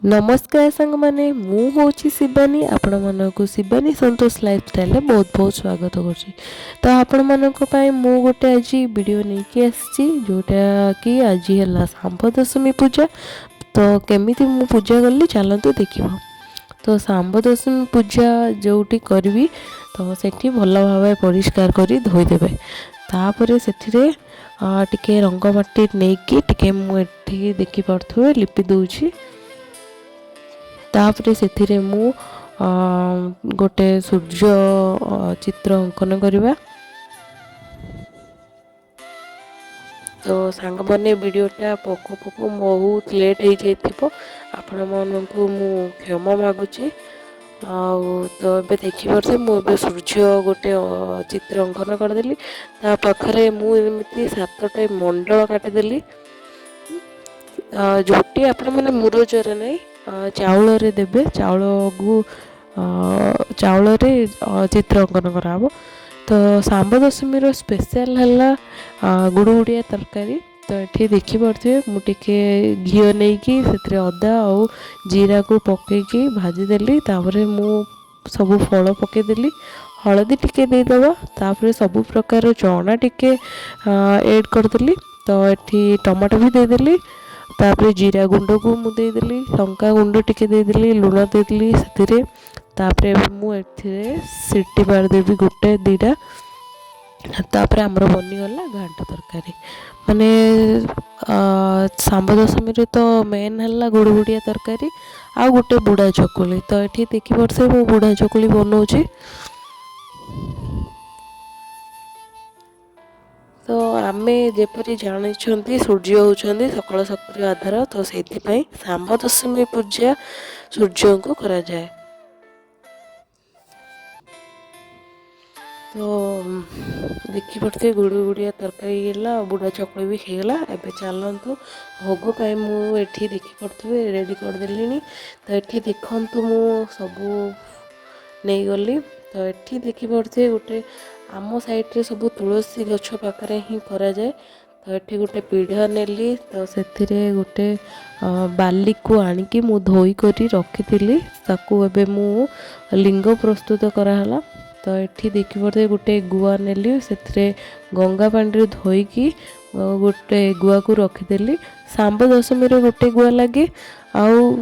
नमस्कार सांग माने मु होची शिवानी आपण मानक शिवानी संतोष लाइफस्टाइल रे बहुत बहुत स्वागत करछि। तो आपण मानक पई मु गोटे आज वीडियो नै के आछि जोटा कि आज हला सांब दशमी पूजा। तो केमिति मु पूजा करली चलंतु देखिबो। तो सांब दशमी पूजा जोटी करबी तो सेठी भल भाबे परिष्कार करी धोई देबे। तापरे सेथिरे टिके रंग माटी नेकी टिके मु एठी देखि पड़थुवे लिपि दउछि। तापरे सेथिरे मु गोटे सूर्य चित्र अंकन करवा। तो सांग माने वीडियोटा पको पको बहुत लेट हो जाइथिबो आपण मानकु मु क्षमा मागुची। तो ए देखी पारे मुझे सूर्य गोटे चित्र अंकन करदेली ता पाखरे मु एमती 7टा मंडल काटिदेली जोटी आपण माने मुरजर नहीं चाउल रे देबे चाउल को चाउल रे चित्र अंकन कराबो। तो सांब दशमी रो स्पेशल हला गुड़गुड़िया तरकारी। तो ये देखी पारे मुझे घी नहीं कि अदा और जीरा को पकईकि भाजीदेली तापर मु सब फल पकईदेली हलदी टिके देदबा तापर सब प्रकार चना टिके ऐड करदेली। तो ये टमाटो भी देदेली तापर जीरा गुंड को मु देदेली लंका गुंड टिके देदेली लुण देदेली से तापर मु एथिरे सीटी मारदेवी गोटे दीटा तापर आमर बनीगला घांट तरकारी माने सांब दशमी रे तो मेन है गुड़गुड़िया तरकारी आ गोटे बुढ़ा चकुली। तो ये देखी पारे मु बुढ़ा चकुली बनाऊँगी। तो आमे जेपरी जानी सूर्य होउछंती सकल शक्तिर आधार। तो से सांब दशमी पूजा सूर्य को करा जाए। तो देखी पड़ते गुड़गुड़िया तरकारी गला बुढ़ा चकुली भी खाईगला। एबे चलतु भोग पाई मुझे देखी पड़े रेडी करदेली। तो ये देखु मु सबू नहीं गली। तो ये देखी पड़े गोटे आम साइड रे सब तुलसी गछ पाखरे ही करा जाए। तो ये गोटे पीढ़ा नेली तो से गोटे बाली को आनिकी मु धोई करी रखी ताकू एबे मु लिंग प्रस्तुत कराला। तो ये देखी पड़े गोटे गुआ नेली से गंगा पानी धोईकी गोटे गुआ को रखीदेली। सांब दशमी रे गोटे गुआ लगे आउ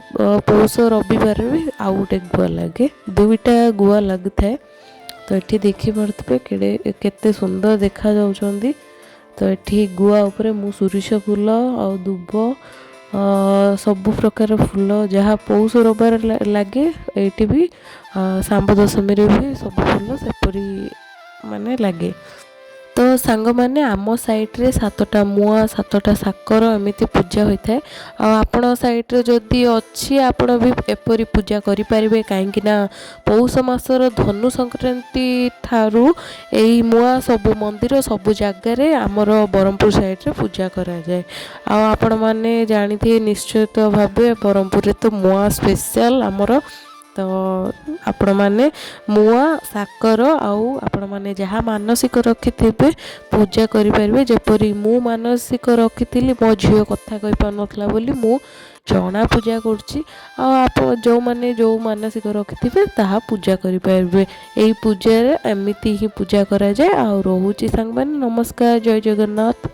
पौष रविवार भी आउ गोटे गुआ लगे दुईटा गुआ लगी थाए। तो ये देखी पारे केते सुंदर देखा जाउछंदी। तो ये गुआ उपरे मु सुरिश फूल आ दुब सब प्रकार फूल जहाँ पौष रविवार लगे ये भी सांब दशमी रे भी सब फूल सेपरी माने लगे। तो सांग माने आम साइड रे 7टा मुआ 7टा साकर एमती पूजा होता है। आपण साइड रे जदि अच्छी आपण भी एपरी पूजा करि परिबे काहेकि ना पौष मासर धनु संक्रांति ठारू एई मुआ सब मंदिर सब जगह रे आमर बरहमपुर साइड रे पूजा करा जाए। आपण माने जानि थे निश्चित भाबे बरहमपुर रे तो मुआ स्पेशल आमर। तो आपण माने मुआ साकर आउ आपण माने जहाँ मानसिक रखिथिबे पूजा करि परिबे। जेपरी मु मानसिक रखिथिली मो झियो कथा कहि पानथला बोली मु चना पूजा करछि। आप जो माने जो मानसिक रखिथिबे ताहा पूजा करि परिबे। एई पूजा रे एमिति ही पूजा करा जाए। आ रहूची संग माने नमस्कार जय जगन्नाथ।